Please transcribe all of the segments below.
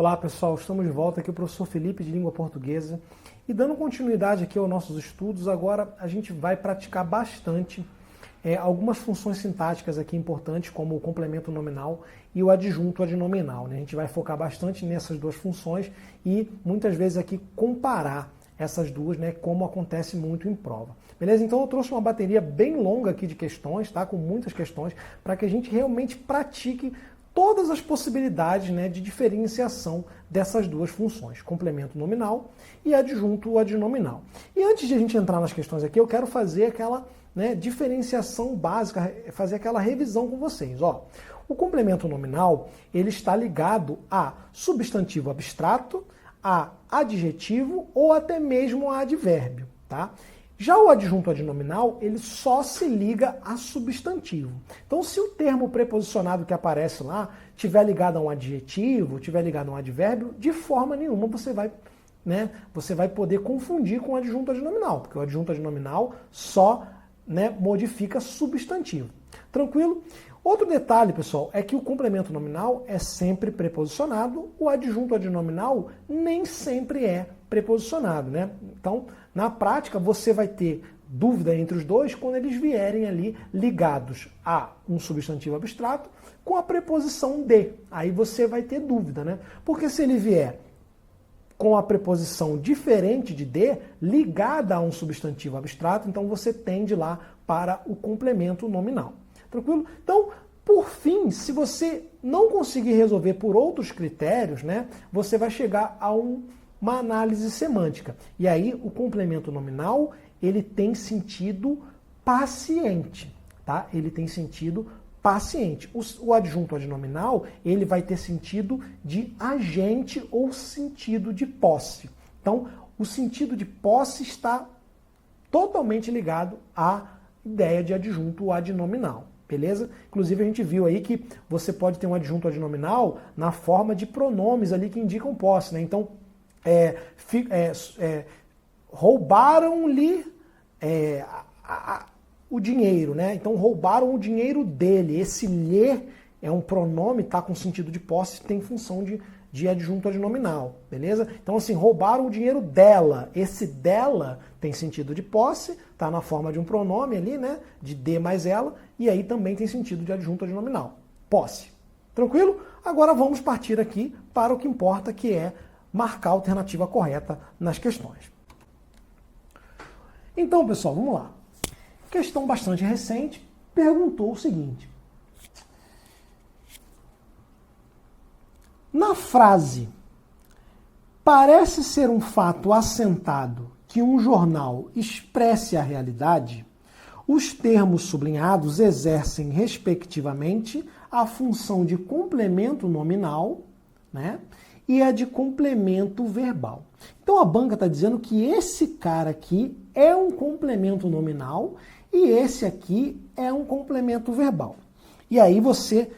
Olá pessoal, estamos de volta aqui, o professor Felipe de Língua Portuguesa, e dando continuidade aqui aos nossos estudos, agora a gente vai praticar bastante algumas funções sintáticas aqui importantes, como o complemento nominal e o adjunto adnominal, né? A gente vai focar bastante nessas duas funções e muitas vezes aqui comparar essas duas, né, como acontece muito em prova. Beleza? Então eu trouxe uma bateria bem longa aqui de questões, tá? Com muitas questões, para que a gente realmente pratique todas as possibilidades, né, de diferenciação dessas duas funções, complemento nominal e adjunto adnominal. E antes de a gente entrar nas questões aqui, eu quero fazer aquela, né, diferenciação básica, fazer aquela revisão com vocês. Ó, o complemento nominal ele está ligado a substantivo abstrato, a adjetivo ou até mesmo a advérbio, tá? Já o adjunto adnominal, ele só se liga a substantivo. Então, se o termo preposicionado que aparece lá tiver ligado a um adjetivo, tiver ligado a um advérbio, de forma nenhuma você vai poder confundir com o adjunto adnominal, porque o adjunto adnominal só, né, modifica substantivo. Tranquilo? Outro detalhe, pessoal, é que o complemento nominal é sempre preposicionado, o adjunto adnominal nem sempre é preposicionado, né? Então, na prática, você vai ter dúvida entre os dois quando eles vierem ali ligados a um substantivo abstrato com a preposição de. Aí você vai ter dúvida, né? Porque se ele vier com a preposição diferente de ligada a um substantivo abstrato, então você tende lá para o complemento nominal. Tranquilo? Então, por fim, se você não conseguir resolver por outros critérios, né, você vai chegar a uma análise semântica. E aí, o complemento nominal, ele tem sentido paciente, tá? Ele tem sentido paciente. O adjunto adnominal, ele vai ter sentido de agente ou sentido de posse. Então, o sentido de posse está totalmente ligado à ideia de adjunto adnominal. Beleza? Inclusive a gente viu aí que você pode ter um adjunto adnominal na forma de pronomes ali que indicam posse, né? Então, roubaram-lhe o dinheiro, né? Então roubaram o dinheiro dele. Esse lhe é um pronome, tá com sentido de posse, tem função de adjunto adnominal, beleza? Então assim, roubaram o dinheiro dela. Esse dela tem sentido de posse, tá na forma de um pronome ali, né? De de mais ela, e aí também tem sentido de adjunto adnominal. Posse. Tranquilo? Agora vamos partir aqui para o que importa, que é marcar a alternativa correta nas questões. Então, pessoal, vamos lá. Questão bastante recente perguntou o seguinte: na frase "parece ser um fato assentado que um jornal expresse a realidade", os termos sublinhados exercem, respectivamente, a função de complemento nominal, né, e a de complemento verbal. Então a banca está dizendo que esse cara aqui é um complemento nominal e esse aqui é um complemento verbal. E aí você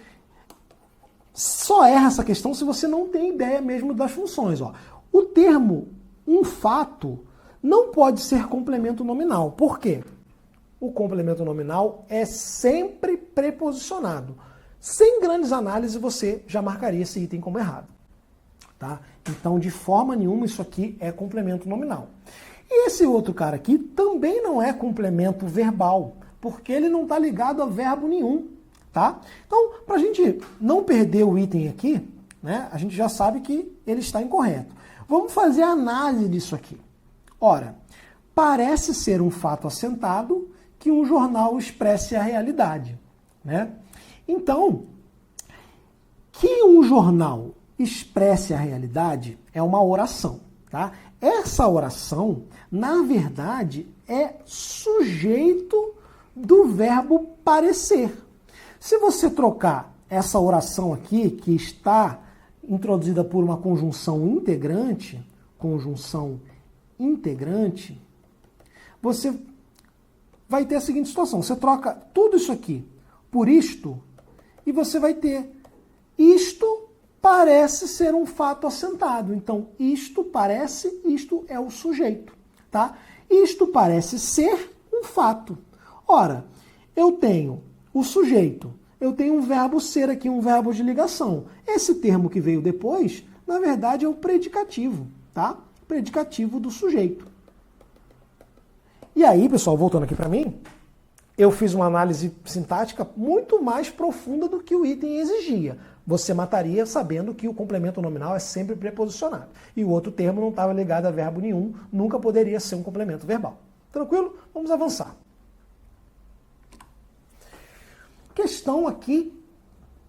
só erra essa questão se você não tem ideia mesmo das funções. Ó. O termo um fato não pode ser complemento nominal. Por quê? O complemento nominal é sempre preposicionado. Sem grandes análises, você já marcaria esse item como errado. Tá? Então, de forma nenhuma, isso aqui é complemento nominal. E esse outro cara aqui também não é complemento verbal, porque ele não está ligado a verbo nenhum. Tá? Então, para a gente não perder o item aqui, né, a gente já sabe que ele está incorreto. Vamos fazer a análise disso aqui. Ora, parece ser um fato assentado que um jornal expresse a realidade. Né? Então, que um jornal expresse a realidade é uma oração. Tá? Essa oração, na verdade, é sujeito do verbo parecer. Se você trocar essa oração aqui, que está introduzida por uma conjunção integrante, você vai ter a seguinte situação. Você troca tudo isso aqui por isto e você vai ter isto parece ser um fato assentado. Então, isto é o sujeito. Tá? Isto parece ser um fato. Ora, eu tenho o sujeito, eu tenho um verbo ser aqui, um verbo de ligação. Esse termo que veio depois Na verdade, é o predicativo, tá? Predicativo do sujeito. E aí, pessoal, voltando aqui para mim, eu fiz uma análise sintática muito mais profunda do que o item exigia. Você mataria sabendo que o complemento nominal é sempre preposicionado. E o outro termo não estava ligado a verbo nenhum, nunca poderia ser um complemento verbal. Tranquilo? Vamos avançar. Questão aqui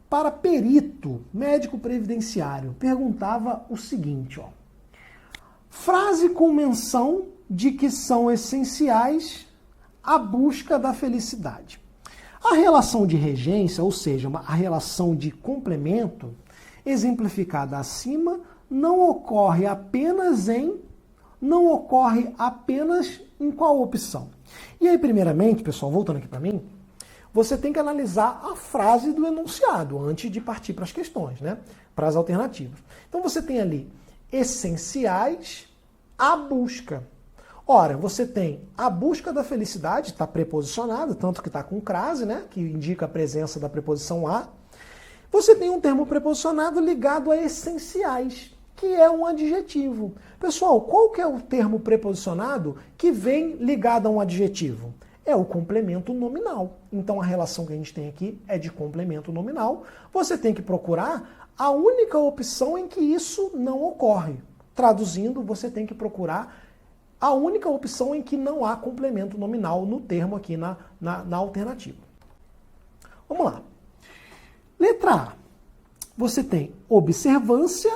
para perito, médico previdenciário. Perguntava o seguinte, ó. Frase com menção de que são essenciais a busca da felicidade. A relação de regência, ou seja, a relação de complemento, exemplificada acima, não ocorre apenas em qual opção? E aí, primeiramente, pessoal, voltando aqui para mim, você tem que analisar a frase do enunciado antes de partir para as questões, né? Para as alternativas. Então você tem ali essenciais à busca. Ora, você tem a busca da felicidade, está preposicionado, tanto que está com crase, né? Que indica a presença da preposição a. Você tem um termo preposicionado ligado a essenciais, que é um adjetivo. Pessoal, qual que é o termo preposicionado que vem ligado a um adjetivo? É o complemento nominal. Então a relação que a gente tem aqui é de complemento nominal. Você tem que procurar a única opção em que isso não ocorre. Traduzindo, você tem que procurar a única opção em que não há complemento nominal no termo aqui na alternativa. Vamos lá. Letra A. Você tem observância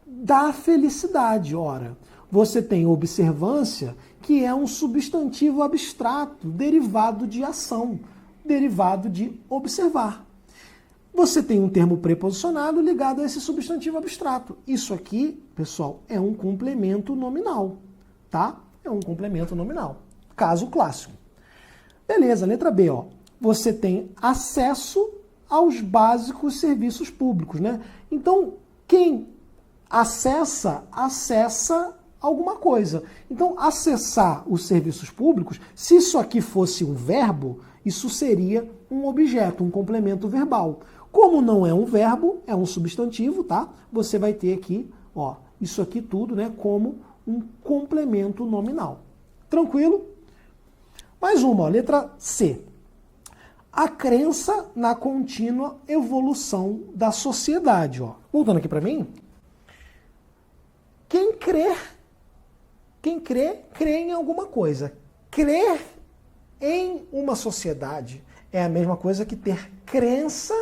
da felicidade. Ora, você tem observância, que é um substantivo abstrato, derivado de ação, derivado de observar. Você tem um termo preposicionado ligado a esse substantivo abstrato. Isso aqui, pessoal, é um complemento nominal, tá? É um complemento nominal. Caso clássico. Beleza, letra B, ó. Você tem acesso aos básicos serviços públicos, né? Então, quem acessa alguma coisa. Então, acessar os serviços públicos, se isso aqui fosse um verbo, isso seria um objeto, um complemento verbal. Como não é um verbo, é um substantivo, tá? Você vai ter aqui, ó, isso aqui tudo, né, como um complemento nominal. Tranquilo? Mais uma, ó, letra C. A crença na contínua evolução da sociedade, ó. Voltando aqui para mim. Quem crê, crê em alguma coisa. Crer em uma sociedade é a mesma coisa que ter crença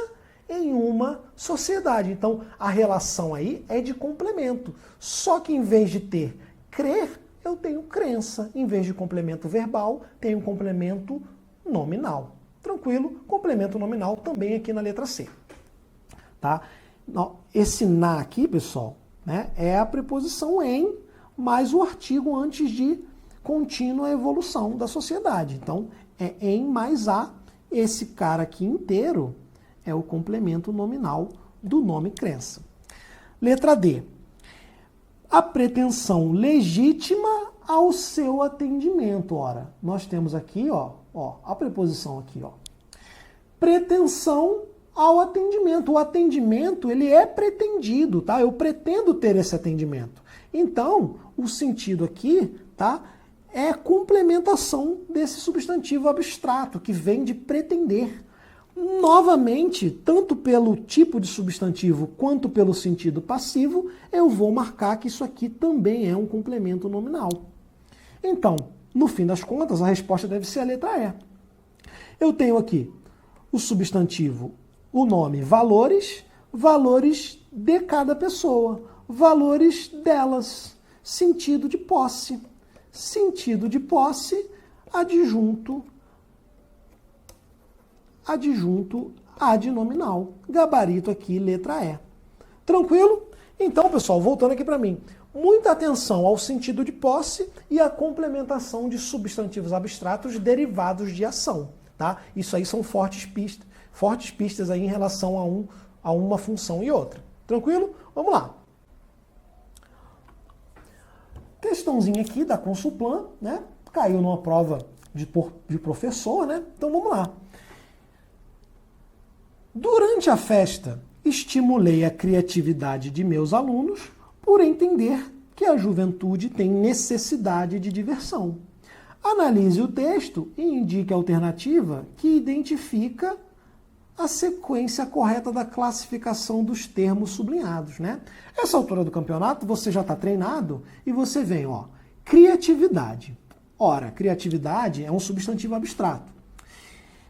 em uma sociedade. Então, a relação aí é de complemento. Só que em vez de ter crer, eu tenho crença. Em vez de complemento verbal, tenho complemento nominal. Tranquilo? Complemento nominal também aqui na letra C. Tá? Esse na aqui, pessoal, né, é a preposição em mais o artigo antes de contínua evolução da sociedade. Então, é em mais a. Esse cara aqui inteiro é o complemento nominal do nome crença. Letra D. A pretensão legítima ao seu atendimento. Ora, nós temos aqui, ó, a preposição aqui, ó. Pretensão ao atendimento. O atendimento, ele é pretendido, tá? Eu pretendo ter esse atendimento. Então, o sentido aqui, tá? É complementação desse substantivo abstrato, que vem de pretender. Novamente, tanto pelo tipo de substantivo quanto pelo sentido passivo, eu vou marcar que isso aqui também é um complemento nominal. Então, no fim das contas, a resposta deve ser a letra E. Eu tenho aqui o substantivo, o nome valores, valores de cada pessoa, valores delas, sentido de posse. Sentido de posse, adjunto ad nominal. Gabarito aqui, letra E. Tranquilo? Então, pessoal, voltando aqui para mim. Muita atenção ao sentido de posse e à complementação de substantivos abstratos derivados de ação. Tá? Isso aí são fortes pistas aí em relação a uma função e outra. Tranquilo? Vamos lá. Questãozinha aqui da Consulplan, né? Caiu numa prova de professor, né? Então vamos lá. Durante a festa, estimulei a criatividade de meus alunos por entender que a juventude tem necessidade de diversão. Analise o texto e indique a alternativa que identifica a sequência correta da classificação dos termos sublinhados, né? Essa altura do campeonato você já está treinado e você vem, ó, criatividade. Ora, criatividade é um substantivo abstrato.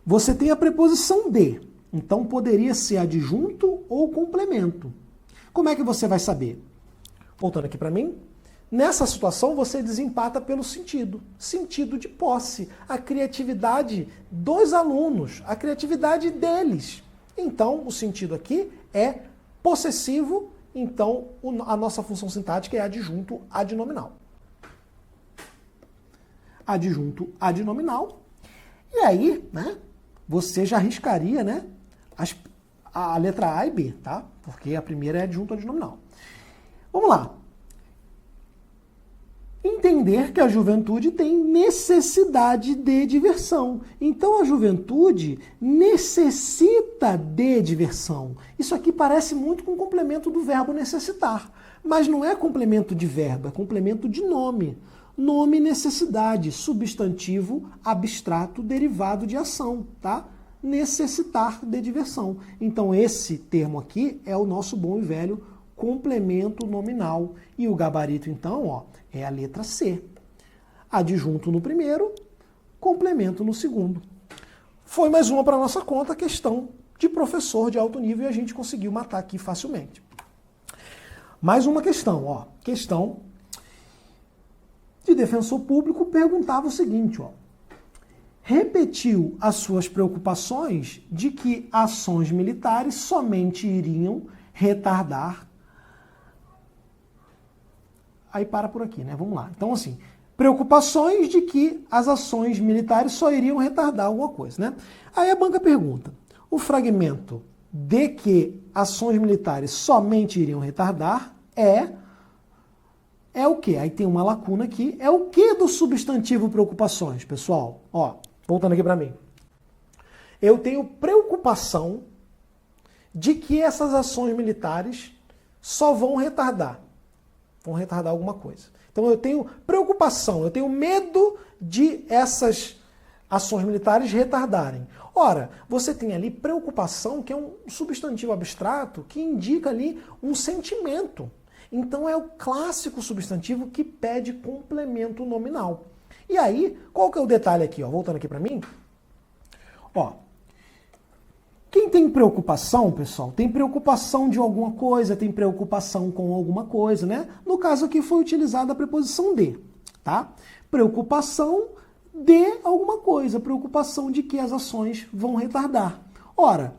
Você tem a preposição de, então poderia ser adjunto ou complemento. Como é que você vai saber? Voltando aqui para mim, nessa situação você desempata pelo sentido, sentido de posse, a criatividade dos alunos, a criatividade deles. Então, o sentido aqui é possessivo, então a nossa função sintática é adjunto adnominal. Adjunto adnominal. E aí, né, você já arriscaria, né, a letra A e B, tá? Porque a primeira é adjunto adnominal. Vamos lá. Entender que a juventude tem necessidade de diversão. Então a juventude necessita de diversão. Isso aqui parece muito com o complemento do verbo necessitar. Mas não é complemento de verbo, é complemento de nome. Nome necessidade, substantivo abstrato derivado de ação, tá? Necessitar de diversão. Então esse termo aqui é o nosso bom e velho complemento nominal. E o gabarito, então, ó, é a letra C. Adjunto no primeiro, complemento no segundo. Foi mais uma para nossa conta, questão de professor de alto nível, e a gente conseguiu matar aqui facilmente. Mais uma questão, ó. Questão de defensor público perguntava o seguinte, ó. Repetiu as suas preocupações de que ações militares somente iriam retardar. Aí para por aqui, né? Vamos lá. Então, assim, preocupações de que as ações militares só iriam retardar alguma coisa, né? Aí a banca pergunta, o fragmento de que ações militares somente iriam retardar é o quê? Aí tem uma lacuna aqui. É o que do substantivo preocupações, pessoal? Ó, voltando aqui para mim. Eu tenho preocupação de que essas ações militares só vão retardar. Vão retardar alguma coisa. Então eu tenho preocupação, eu tenho medo de essas ações militares retardarem. Ora, você tem ali preocupação, que é um substantivo abstrato que indica ali um sentimento. Então é o clássico substantivo que pede complemento nominal. E aí, qual que é o detalhe aqui? Ó? Voltando aqui para mim. Ó, quem tem preocupação, pessoal, tem preocupação de alguma coisa, tem preocupação com alguma coisa, né? No caso aqui foi utilizada a preposição de, tá? Preocupação de alguma coisa, preocupação de que as ações vão retardar. Ora,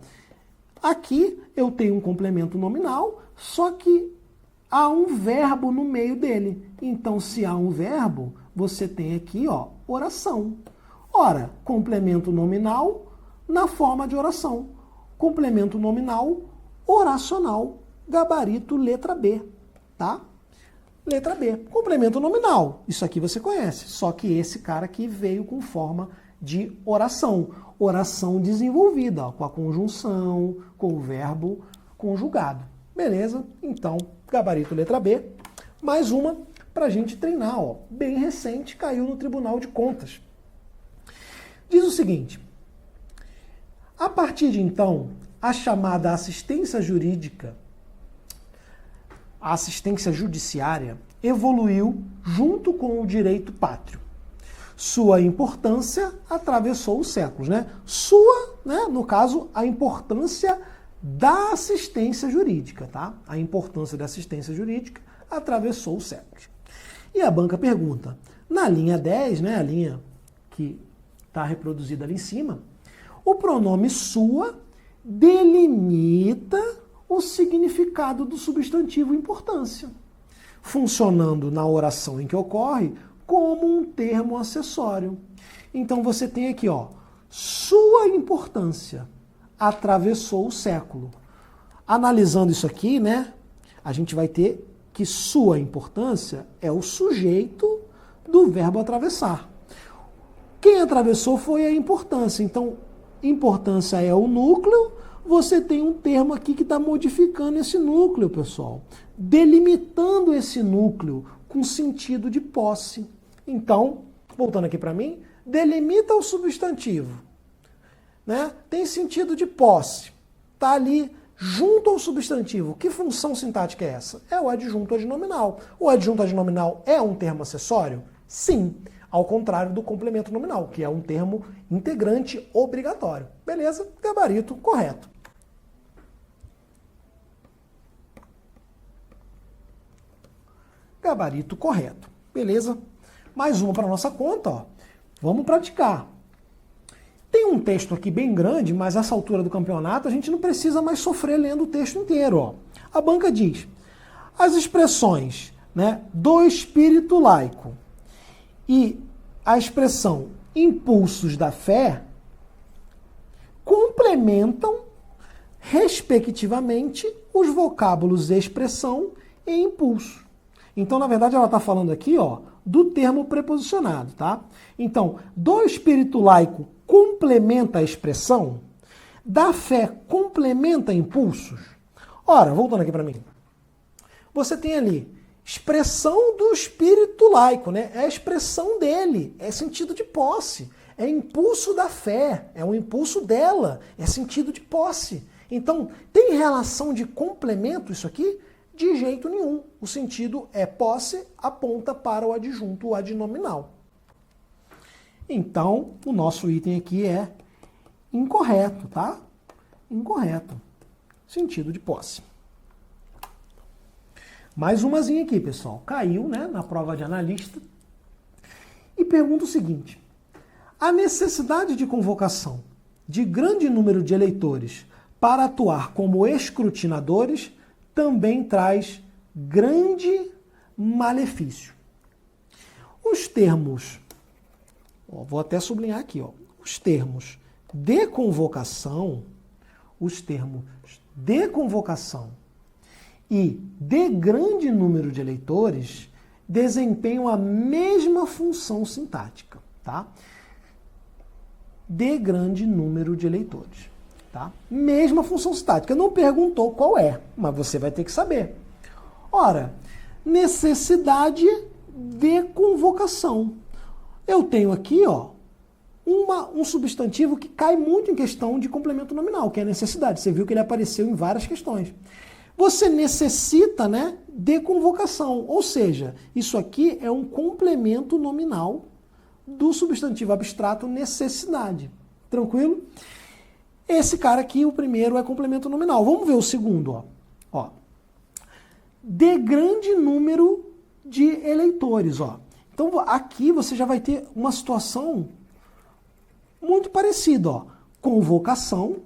aqui eu tenho um complemento nominal, só que há um verbo no meio dele. Então, se há um verbo, você tem aqui, ó, oração. Ora, complemento nominal na forma de oração. Complemento nominal oracional, gabarito letra B, tá? Letra B. Complemento nominal. Isso aqui você conhece, só que esse cara aqui veio com forma de oração. Oração desenvolvida, ó, com a conjunção, com o verbo conjugado. Beleza? Então, gabarito letra B. Mais uma para a gente treinar, ó. Bem recente, caiu no Tribunal de Contas. Diz o seguinte: a partir de então, a chamada assistência jurídica, a assistência judiciária, evoluiu junto com o direito pátrio. Sua importância atravessou os séculos, né? No caso, a importância da assistência jurídica, tá? A importância da assistência jurídica atravessou os séculos. E a banca pergunta, na linha 10, né, a linha que está reproduzida ali em cima, o pronome sua delimita o significado do substantivo importância, funcionando na oração em que ocorre como um termo acessório. Então você tem aqui, ó, sua importância atravessou o século. Analisando isso aqui, né, a gente vai ter que sua importância é o sujeito do verbo atravessar. Quem atravessou foi a importância. Então, importância é o núcleo, você tem um termo aqui que está modificando esse núcleo, pessoal. Delimitando esse núcleo com sentido de posse. Então, voltando aqui para mim, delimita o substantivo. Né? Tem sentido de posse. Está ali junto ao substantivo. Que função sintática é essa? É o adjunto adnominal. O adjunto adnominal é um termo acessório? Sim. Ao contrário do complemento nominal, que é um termo integrante obrigatório. Beleza? Gabarito correto. Gabarito correto. Beleza? Mais uma para nossa conta. Ó. Vamos praticar. Tem um texto aqui bem grande, mas essa altura do campeonato a gente não precisa mais sofrer lendo o texto inteiro. Ó. A banca diz, as expressões, né, do espírito laico e a expressão impulsos da fé complementam, respectivamente, os vocábulos expressão e impulso. Então, na verdade, ela está falando aqui, ó, do termo preposicionado, tá? Então, do espírito laico complementa a expressão, da fé complementa impulsos. Ora, voltando aqui para mim. Você tem ali expressão do espírito laico, né? É a expressão dele, é sentido de posse, é impulso da fé, é o impulso dela, é sentido de posse. Então, tem relação de complemento isso aqui? De jeito nenhum. O sentido é posse, aponta para o adjunto, o adnominal. Então, o nosso item aqui é incorreto, tá? Incorreto. Sentido de posse. Mais umazinha aqui, pessoal. Caiu, né, na prova de analista. E pergunta o seguinte. A necessidade de convocação de grande número de eleitores para atuar como escrutinadores também traz grande malefício. Os termos, ó, vou até sublinhar aqui, ó, os termos de convocação e de grande número de eleitores desempenham a mesma função sintática, tá? De grande número de eleitores. Tá? Mesma função sintática. Não perguntou qual é, mas você vai ter que saber. Ora, necessidade de convocação. Eu tenho aqui, ó, um substantivo que cai muito em questão de complemento nominal, que é a necessidade. Você viu que ele apareceu em várias questões. Você necessita, né, de convocação, ou seja, isso aqui é um complemento nominal do substantivo abstrato necessidade. Tranquilo? Esse cara aqui, o primeiro, é complemento nominal. Vamos ver o segundo. Ó. De grande número de eleitores. Ó. Então, aqui você já vai ter uma situação muito parecida. Ó. Convocação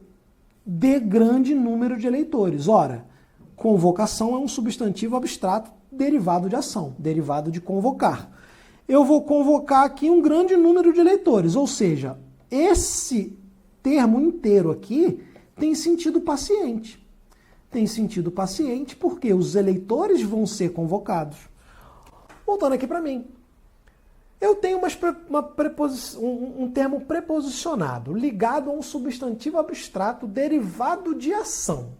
de grande número de eleitores. Ora, convocação é um substantivo abstrato derivado de ação, derivado de convocar. Eu vou convocar aqui um grande número de eleitores, ou seja, esse termo inteiro aqui tem sentido paciente. Tem sentido paciente porque os eleitores vão ser convocados. Voltando aqui para mim. Eu tenho um termo preposicionado ligado a um substantivo abstrato derivado de ação.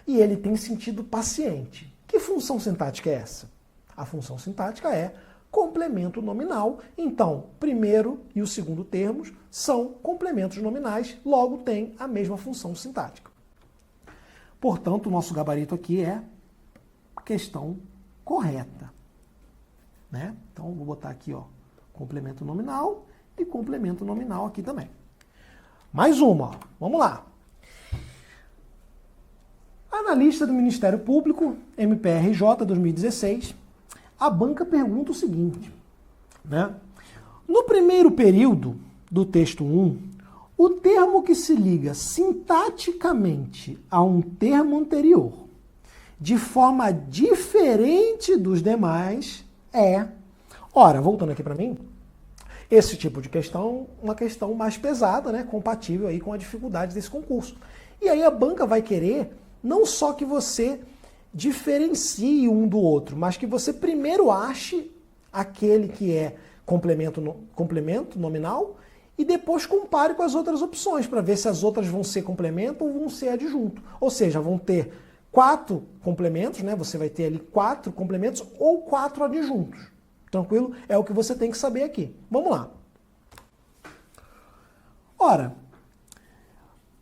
E ele tem sentido paciente. Que função sintática é essa? A função sintática é complemento nominal. Então, primeiro e o segundo termos são complementos nominais, logo tem a mesma função sintática. Portanto, o nosso gabarito aqui é questão correta. Né? Então, vou botar aqui, ó, complemento nominal e complemento nominal aqui também. Mais uma, ó. Vamos lá. Analista do Ministério Público, MPRJ 2016, a banca pergunta o seguinte, né? No primeiro período do texto 1, o termo que se liga sintaticamente a um termo anterior, de forma diferente dos demais, é... Ora, voltando aqui para mim, esse tipo de questão, uma questão mais pesada, né? Compatível aí com a dificuldade desse concurso. E aí a banca vai querer não só que você diferencie um do outro, mas que você primeiro ache aquele que é complemento nominal e depois compare com as outras opções para ver se as outras vão ser complemento ou vão ser adjunto. Ou seja, vão ter 4 complementos, né? Você vai ter ali 4 complementos ou 4 adjuntos. Tranquilo? É o que você tem que saber aqui. Vamos lá. Ora,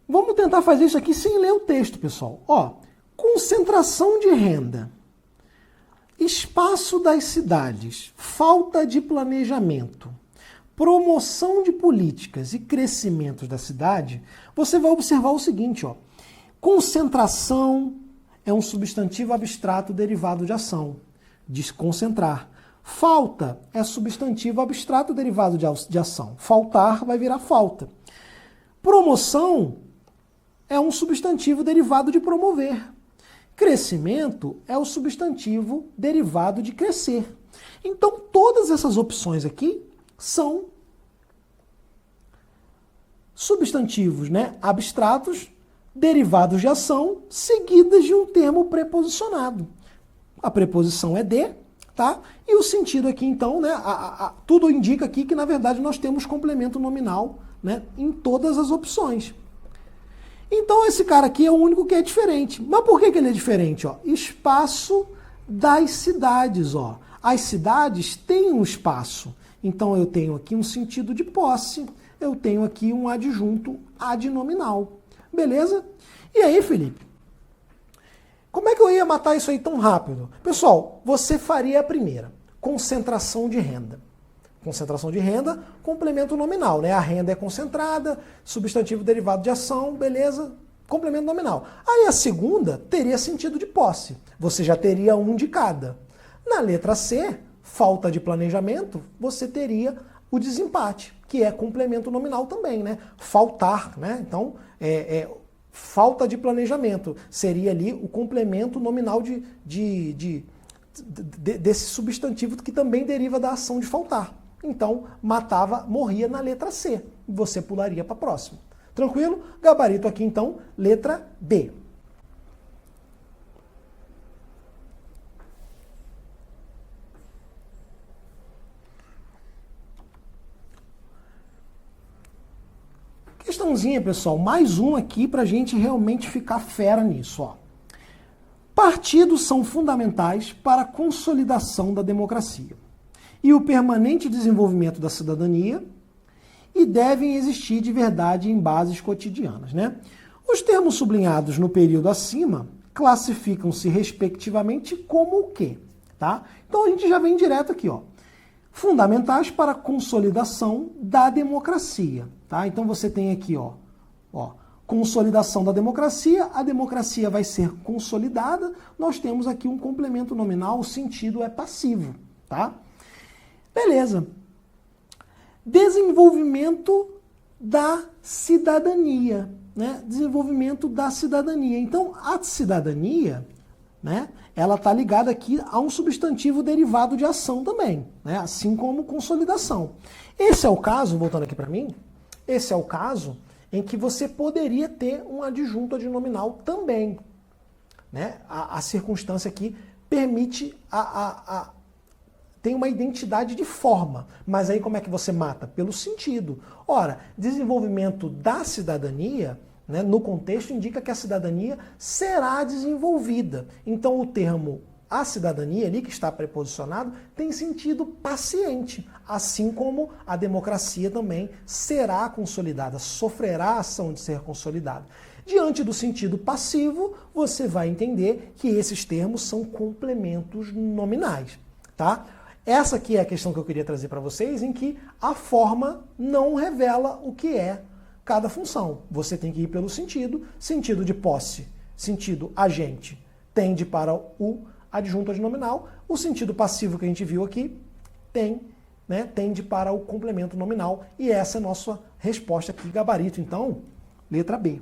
vamos tentar fazer isso aqui sem ler o texto, pessoal. Ó, concentração de renda, espaço das cidades, falta de planejamento, promoção de políticas e crescimento da cidade. Você vai observar o seguinte, ó. Concentração é um substantivo abstrato derivado de ação, desconcentrar. Falta é substantivo abstrato derivado de ação. Faltar vai virar falta. Promoção é um substantivo derivado de promover. Crescimento é o substantivo derivado de crescer. Então, todas essas opções aqui são substantivos, né, abstratos, derivados de ação, seguidas de um termo preposicionado. A preposição é de, tá? E o sentido aqui, então, né, tudo indica aqui que, na verdade, nós temos complemento nominal, né, em todas as opções. Então, esse cara aqui é o único que é diferente. Mas por que ele é diferente? Ó? Espaço das cidades. Ó. As cidades têm um espaço. Então, eu tenho aqui um sentido de posse. Eu tenho aqui um adjunto adnominal. Beleza? E aí, Felipe? Como é que eu ia matar isso aí tão rápido? Pessoal, você faria a primeira. Concentração de renda. Concentração de renda, complemento nominal, né? A renda é concentrada, substantivo derivado de ação, beleza? Complemento nominal. Aí a segunda teria sentido de posse. Você já teria um de cada. Na letra C, falta de planejamento, você teria o desempate, que é complemento nominal também, né? Faltar, né? Então, falta de planejamento seria ali o complemento nominal desse substantivo que também deriva da ação de faltar. Então, matava, morria na letra C. Você pularia para a próxima. Tranquilo? Gabarito aqui, então, letra B. Questãozinha, pessoal, mais um aqui para a gente realmente ficar fera nisso. Ó. Partidos são fundamentais para a consolidação da democracia e o permanente desenvolvimento da cidadania e devem existir de verdade em bases cotidianas. Né? Os termos sublinhados no período acima classificam-se respectivamente como o quê? Tá? Então a gente já vem direto aqui. Ó. Fundamentais para a consolidação da democracia. Tá? Então você tem aqui, ó, consolidação da democracia, a democracia vai ser consolidada, nós temos aqui um complemento nominal, o sentido é passivo. Tá? Beleza. Desenvolvimento da cidadania. Né? Desenvolvimento da cidadania. Então, a cidadania, né, ela está ligada aqui a um substantivo derivado de ação também, né? Assim como consolidação. Esse é o caso, voltando aqui para mim, esse é o caso em que você poderia ter um adjunto adnominal também. Né? A circunstância aqui permite tem uma identidade de forma, mas aí como é que você mata? Pelo sentido. Ora, desenvolvimento da cidadania, né, no contexto, indica que a cidadania será desenvolvida. Então o termo a cidadania ali, que está preposicionado, tem sentido paciente, assim como a democracia também será consolidada, sofrerá a ação de ser consolidada. Diante do sentido passivo, você vai entender que esses termos são complementos nominais. Tá? Essa aqui é a questão que eu queria trazer para vocês, em que a forma não revela o que é cada função. Você tem que ir pelo sentido, sentido de posse, sentido agente, tende para o adjunto adnominal, o sentido passivo que a gente viu aqui tende para o complemento nominal, e essa é a nossa resposta aqui, gabarito, então, letra B.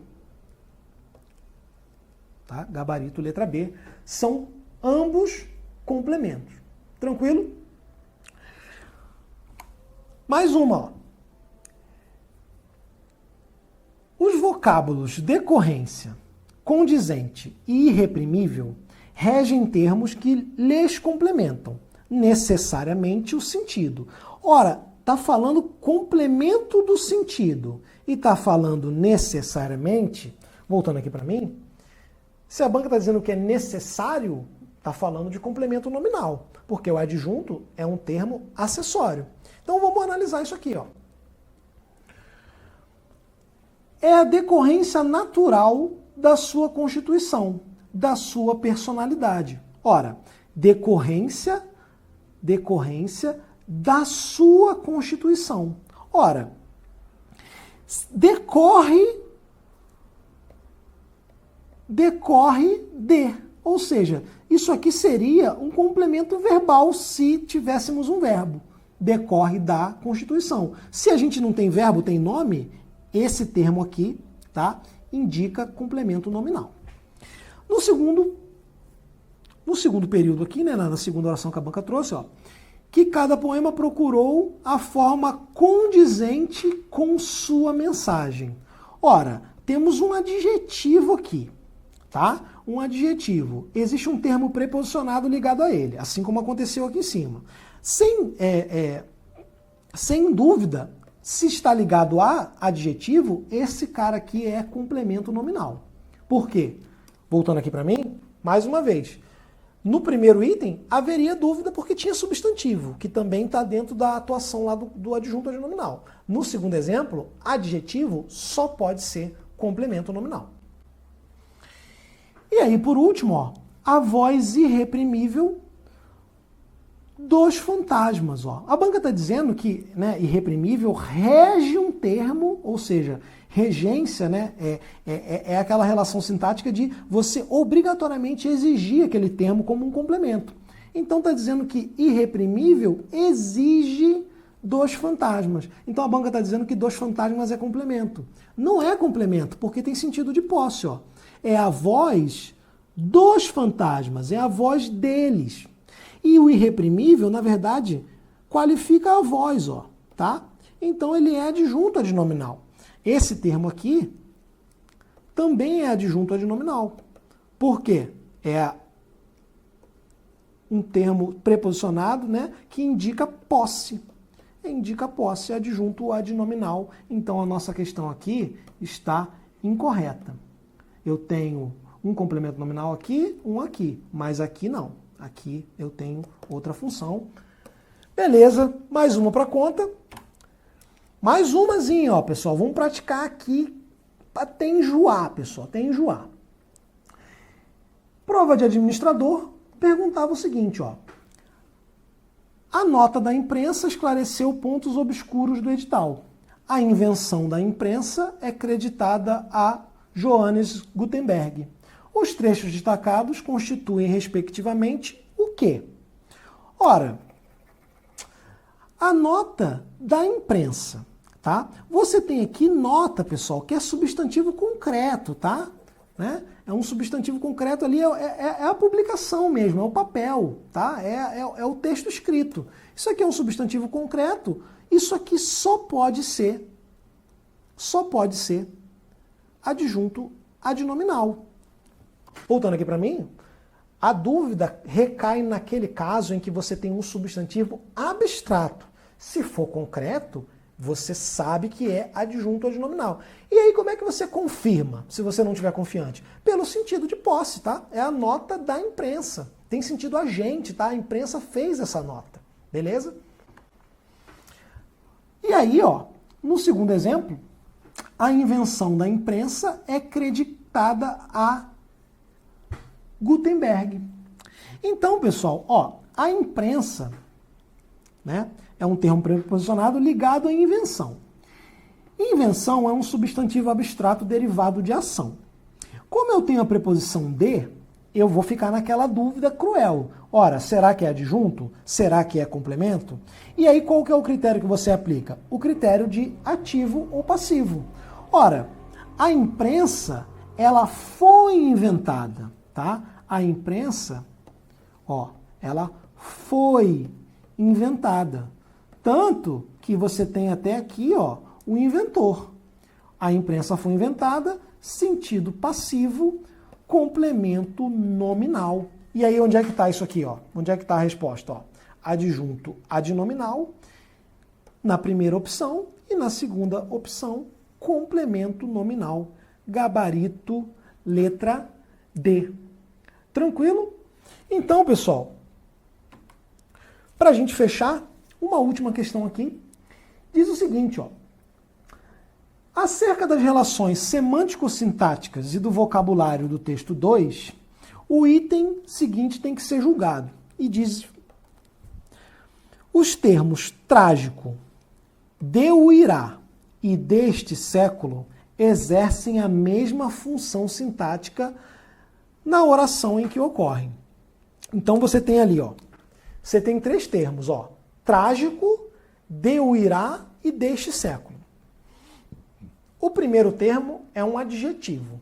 Tá? Gabarito, letra B, são ambos complementos. Tranquilo? Mais uma, ó. Os vocábulos decorrência, condizente e irreprimível regem termos que lhes complementam necessariamente o sentido. Ora, está falando complemento do sentido e está falando necessariamente, voltando aqui para mim, se a banca está dizendo que é necessário, está falando de complemento nominal, porque o adjunto é um termo acessório. Então vamos analisar isso aqui, ó. É a decorrência natural da sua constituição, da sua personalidade. Ora, decorrência da sua constituição. Ora, decorre de, ou seja, isso aqui seria um complemento verbal se tivéssemos um verbo. Decorre da Constituição. Se a gente não tem verbo, tem nome, esse termo aqui, tá, indica complemento nominal. No segundo período aqui, né, na segunda oração que a banca trouxe, ó, que cada poema procurou a forma condizente com sua mensagem. Ora, temos um adjetivo aqui, tá? Um adjetivo. Existe um termo preposicionado ligado a ele, assim como aconteceu aqui em cima. Sem dúvida, se está ligado a adjetivo, esse cara aqui é complemento nominal. Por quê? Voltando aqui para mim, mais uma vez. No primeiro item, haveria dúvida porque tinha substantivo, que também está dentro da atuação lá do adjunto adnominal. No segundo exemplo, adjetivo só pode ser complemento nominal. E aí, por último, ó, a voz irreprimível dos fantasmas. Ó. A banca está dizendo que, né, irreprimível rege um termo, ou seja, regência, né, é aquela relação sintática de você obrigatoriamente exigir aquele termo como um complemento. Então está dizendo que irreprimível exige dos fantasmas. Então a banca está dizendo que dos fantasmas é complemento. Não é complemento, porque tem sentido de posse. Ó. É a voz dos fantasmas, é a voz deles. E o irreprimível, na verdade, qualifica a voz, ó, tá? Então ele é adjunto adnominal. Esse termo aqui também é adjunto adnominal. Por quê? É um termo preposicionado, né, que indica posse. Indica posse, adjunto adnominal. Então a nossa questão aqui está incorreta. Eu tenho um complemento nominal aqui, um aqui, mas aqui não. Aqui eu tenho outra função. Beleza, mais uma para conta. Mais umazinha, ó, pessoal. Vamos praticar aqui até enjoar, pessoal, até enjoar. Prova de administrador perguntava o seguinte, ó. A nota da imprensa esclareceu pontos obscuros do edital. A invenção da imprensa é creditada a Johannes Gutenberg. Os trechos destacados constituem, respectivamente, o quê? Ora, a nota da imprensa, tá? Você tem aqui nota, pessoal, que é substantivo concreto, tá? Né? É um substantivo concreto ali, é a publicação mesmo, é o papel, tá? É o texto escrito. Isso aqui é um substantivo concreto, isso aqui só pode ser adjunto adnominal. Voltando aqui para mim, a dúvida recai naquele caso em que você tem um substantivo abstrato. Se for concreto, você sabe que é adjunto adnominal. E aí como é que você confirma, se você não estiver confiante? Pelo sentido de posse, tá? É a nota da imprensa. Tem sentido agente, tá? A imprensa fez essa nota. Beleza? E aí, ó, no segundo exemplo, a invenção da imprensa é creditada a Gutenberg. Então, pessoal, ó, a imprensa, né, é um termo preposicionado ligado à invenção. Invenção é um substantivo abstrato derivado de ação. Como eu tenho a preposição de, eu vou ficar naquela dúvida cruel. Ora, será que é adjunto? Será que é complemento? E aí qual que é o critério que você aplica? O critério de ativo ou passivo. Ora, a imprensa, ela foi inventada, tá? A imprensa, ó, ela foi inventada. Tanto que você tem até aqui, ó, o inventor. A imprensa foi inventada, sentido passivo, complemento nominal. E aí onde é que está isso aqui, ó? Onde é que está a resposta, ó? Adjunto adnominal, na primeira opção e na segunda opção, complemento nominal, gabarito, letra D. Tranquilo? Então, pessoal, para a gente fechar, uma última questão aqui, diz o seguinte, ó. Acerca das relações semântico-sintáticas e do vocabulário do texto 2, o item seguinte tem que ser julgado. E diz: os termos trágico, de o irá e deste século exercem a mesma função sintática na oração em que ocorrem. Então você tem ali, ó, você tem três termos, ó, trágico, de o irá e deste século. O primeiro termo é um adjetivo.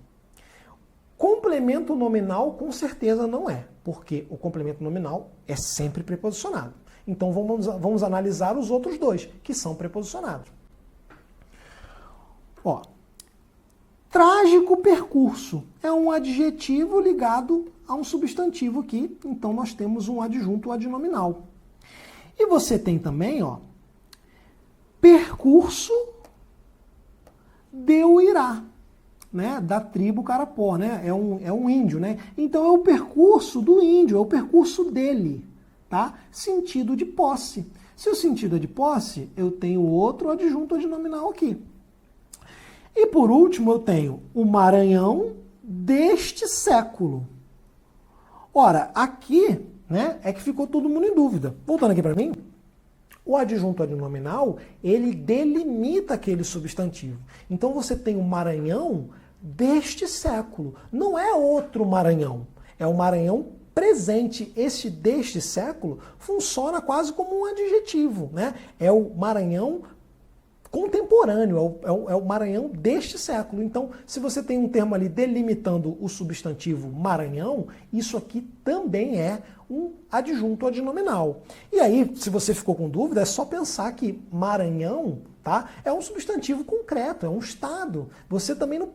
Complemento nominal, com certeza, não é, porque o complemento nominal é sempre preposicionado. Então vamos analisar os outros dois, que são preposicionados. Ó, trágico percurso é um adjetivo ligado a um substantivo aqui, então nós temos um adjunto adnominal. E você tem também, ó, percurso de o irá, né, da tribo Carapó, né, é um índio, né, então é o percurso do índio, é o percurso dele, tá, sentido de posse. Se o sentido é de posse, eu tenho outro adjunto adnominal aqui. E por último eu tenho o Maranhão deste século. Ora, aqui, né, é que ficou todo mundo em dúvida. Voltando aqui para mim, o adjunto adnominal, ele delimita aquele substantivo. Então você tem o Maranhão deste século. Não é outro Maranhão, é o Maranhão presente. Este deste século funciona quase como um adjetivo, né? É o Maranhão contemporâneo, é o Maranhão deste século. Então, se você tem um termo ali delimitando o substantivo Maranhão, isso aqui também é um adjunto adnominal. E aí, se você ficou com dúvida, é só pensar que Maranhão, tá, é um substantivo concreto, é um estado. Você também não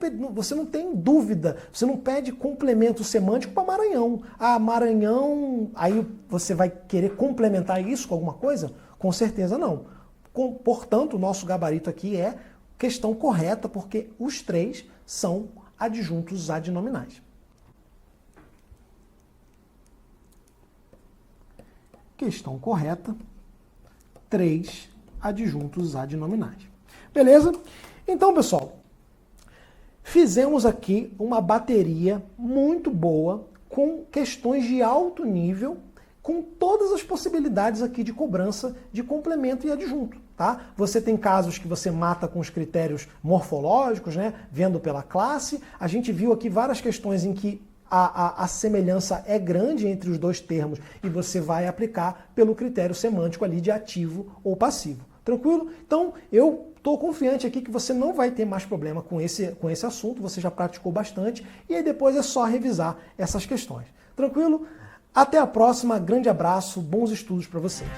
tem dúvida, você não pede complemento semântico para Maranhão. Ah, Maranhão, aí você vai querer complementar isso com alguma coisa? Com certeza não. Portanto, o nosso gabarito aqui é questão correta, porque os três são adjuntos adnominais. Questão correta, 3 adjuntos adnominais. Beleza? Então, pessoal, fizemos aqui uma bateria muito boa com questões de alto nível, com todas as possibilidades aqui de cobrança de complemento e adjunto, tá? Você tem casos que você mata com os critérios morfológicos, né? Vendo pela classe. A gente viu aqui várias questões em que a semelhança é grande entre os dois termos e você vai aplicar pelo critério semântico ali de ativo ou passivo. Tranquilo? Então, eu estou confiante aqui que você não vai ter mais problema com esse assunto, você já praticou bastante, e aí depois é só revisar essas questões. Tranquilo? Até a próxima, grande abraço, bons estudos para vocês.